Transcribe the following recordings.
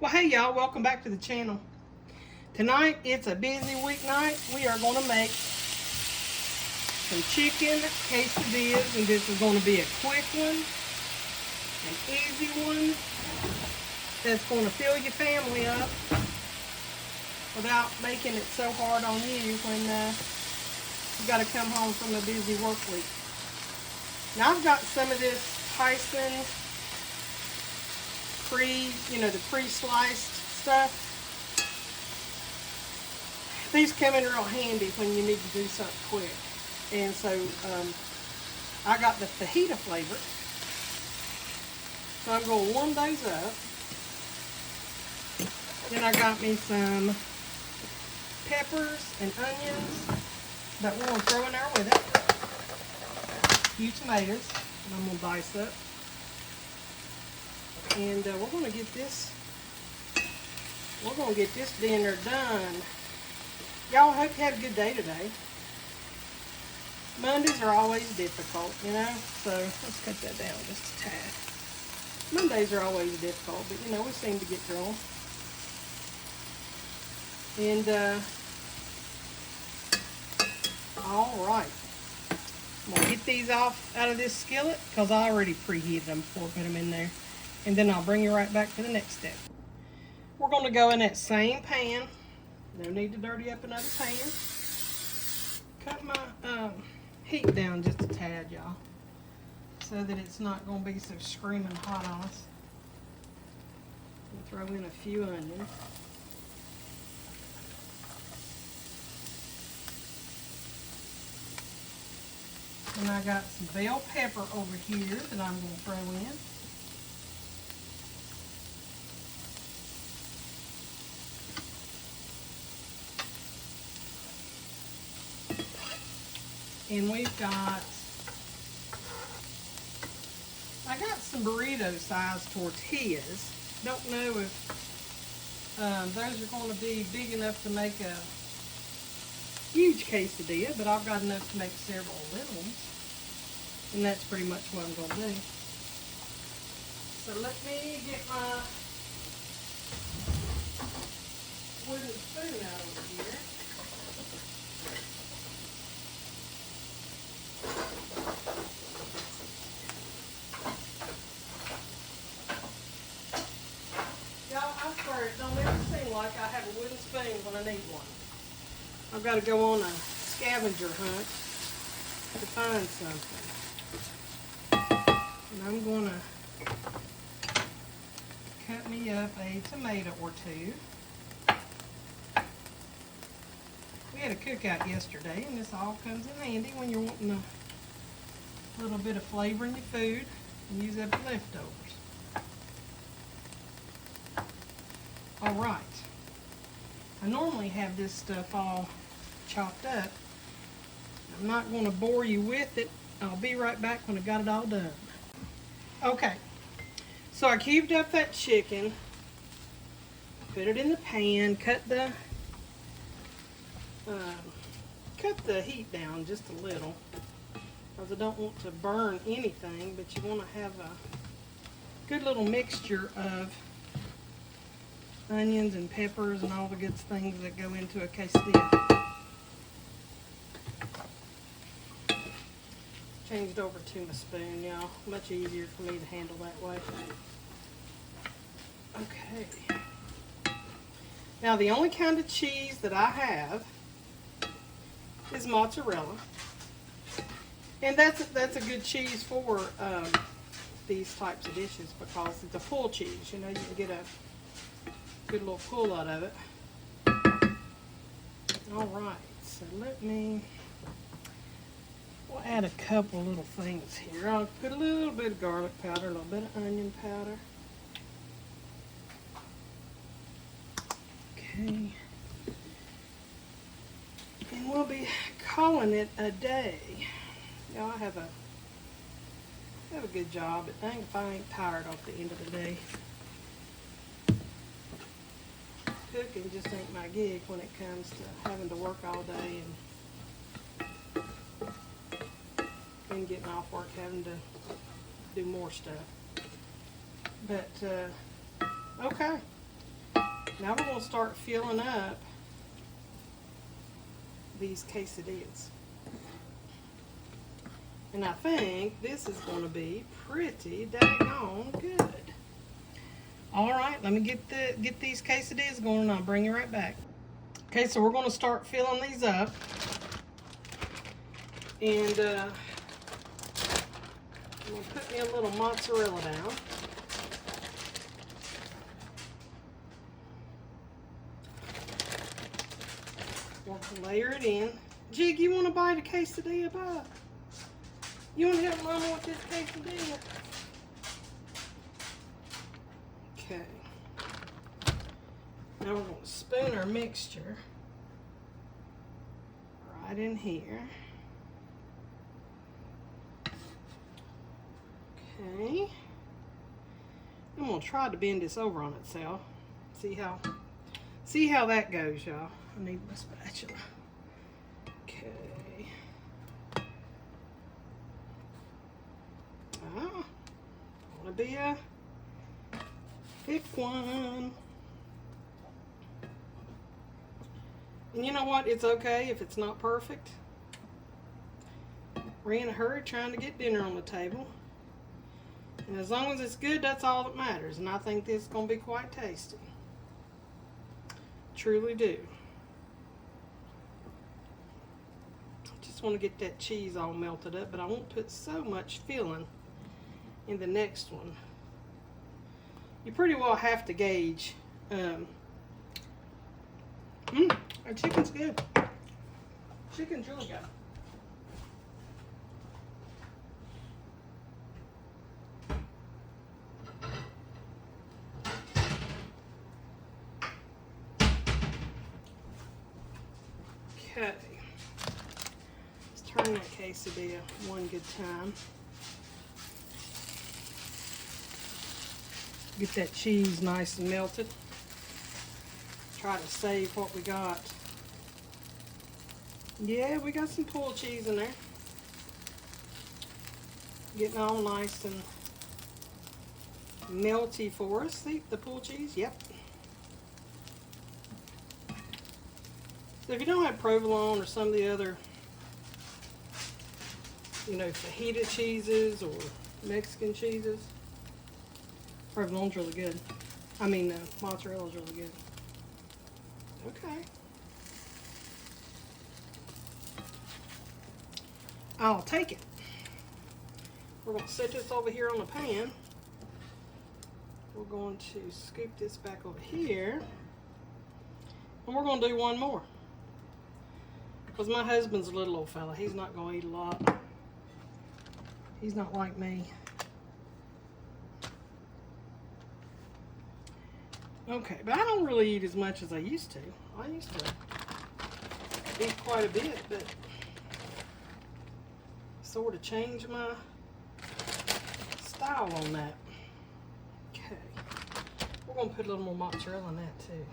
Well, hey y'all, welcome back to the channel. Tonight, it's a busy weeknight. We are going to make some chicken quesadillas, and this is going to be a quick one, an easy one, that's going to fill your family up without making it so hard on you when you got to come home from a busy work week. Now, I've got some of this Tyson the pre-sliced stuff. These come in real handy when you need to do something quick. And so I got the fajita flavor. So I'm going to warm those up. Then I got me some peppers and onions that we're going to throw in there with it. A few tomatoes that I'm going to dice up. And we're going to get this dinner done. Y'all, hope you had a good day today. Mondays are always difficult, you know, so let's cut that down just a tad. Mondays are always difficult, but you know, we seem to get through them. And all right, I'm going to get these off out of this skillet because I already preheated them before I put them in there. And then I'll bring you right back to the next step. We're going to go in that same pan. No need to dirty up another pan. Cut my heat down just a tad, y'all, so that it's not going to be so screaming hot on us. Throw in a few onions. And I got some bell pepper over here that I'm going to throw in. And I got some burrito-sized tortillas. Don't know if those are going to be big enough to make a huge quesadilla, but I've got enough to make several little ones. And that's pretty much what I'm going to do. So let me get my wooden spoon out over here. It don't ever seem like I have a wooden spoon when I need one. I've got to go on a scavenger hunt to find something. And I'm going to cut me up a tomato or two. We had a cookout yesterday, and this all comes in handy when you're wanting a little bit of flavor in your food and use up your leftovers. All right, I normally have this stuff all chopped up. I'm not going to bore you with it. I'll be right back when I got it all done. Okay, so I cubed up that chicken, put it in the pan, cut the heat down just a little, because I don't want to burn anything, but you want to have a good little mixture of onions and peppers and all the good things that go into a quesadilla. Changed over to my spoon, y'all. Much easier for me to handle that way. Okay. Now, the only kind of cheese that I have is mozzarella. And that's a good cheese for these types of dishes because it's a full cheese. You know, you can get a good little pull out of it. All right, so we'll add a couple little things here. I'll put a little bit of garlic powder, a little bit of onion powder. Okay. And we'll be calling it a day. Y'all, I have a good job, but dang if I ain't tired off the end of the day. Cooking just ain't my gig when it comes to having to work all day and getting off work having to do more stuff. But okay, Now we're going to start filling up these quesadillas. And I think this is going to be pretty daggone good. All right, let me get these quesadillas going and I'll bring you right back. Okay, so we're going to start filling these up. And I'm going to put me a little mozzarella down. We'll layer it in. Jig, you want to bite a quesadilla, bud? You want to help Mama with this quesadilla? Okay. Now we're going to spoon our mixture right in here. Okay. I'm going to try to bend this over on itself. See how that goes, y'all. I need my spatula. Okay. Ah, want to be a thick one. And you know what? It's okay if it's not perfect. We're in a hurry trying to get dinner on the table. And as long as it's good, that's all that matters. And I think this is going to be quite tasty. Truly do. Just want to get that cheese all melted up, but I won't put so much filling in the next one. You pretty well have to gauge. Our chicken's good. Chicken's really good. Okay. Let's turn that quesadilla one good time. Get that cheese nice and melted. Try to save what we got. Yeah, we got some pulled cheese in there. Getting all nice and melty for us. See the pulled cheese? Yep. So if you don't have provolone or some of the other, fajita cheeses or Mexican cheeses, provolone's really good. Mozzarella's really good. Okay. I'll take it. We're going to set this over here on the pan. We're going to scoop this back over here. And we're going to do one more. Because my husband's a little old fella. He's not going to eat a lot. He's not like me. Okay, but I don't really eat as much as I used to. I used to eat quite a bit, but sort of changed my style on that. Okay, we're going to put a little more mozzarella in that too.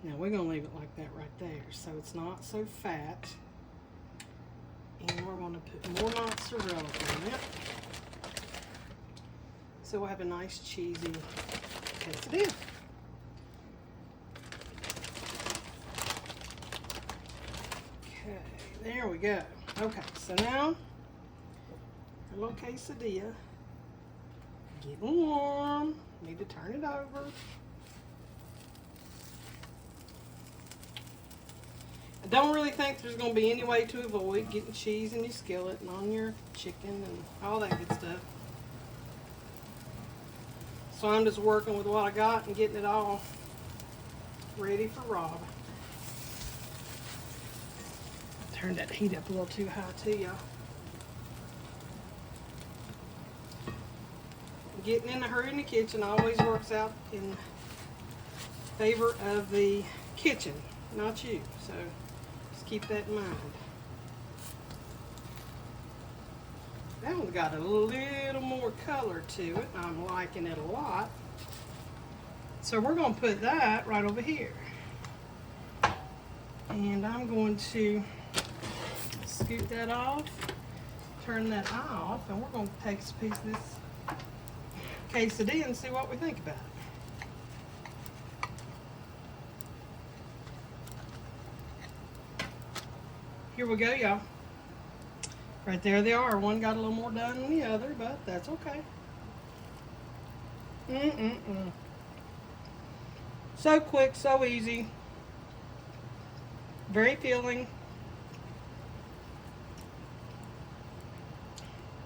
Now we're going to leave it like that right there so it's not so fat. And we're going to put more mozzarella on it. So we'll have a nice cheesy quesadilla. Okay, there we go. Okay, so now our little quesadilla getting warm. Need to turn it over. I don't really think there's going to be any way to avoid getting cheese in your skillet and on your chicken and all that good stuff. So I'm just working with what I got and getting it all ready for Rob. Turned that heat up a little too high too, y'all. Getting in a hurry in the kitchen always works out in favor of the kitchen, not you. So just keep that in mind. That one's got a little more color to it. I'm liking it a lot. So we're going to put that right over here. And I'm going to scoop that off, turn that off, and we're going to take a piece of this quesadilla and see what we think about it. Here we go, y'all. Right there they are. One got a little more done than the other, but that's okay. So quick, so easy. Very filling.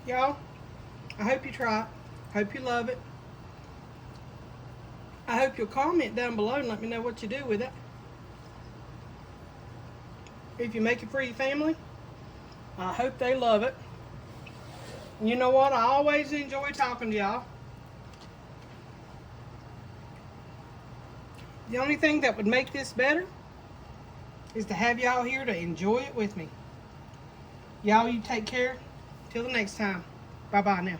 Y'all, I hope you try it. Hope you love it. I hope you'll comment down below and let me know what you do with it. If you make it for your family, I hope they love it. And you know what? I always enjoy talking to y'all. The only thing that would make this better is to have y'all here to enjoy it with me. Y'all, you take care. Till the next time. Bye-bye now.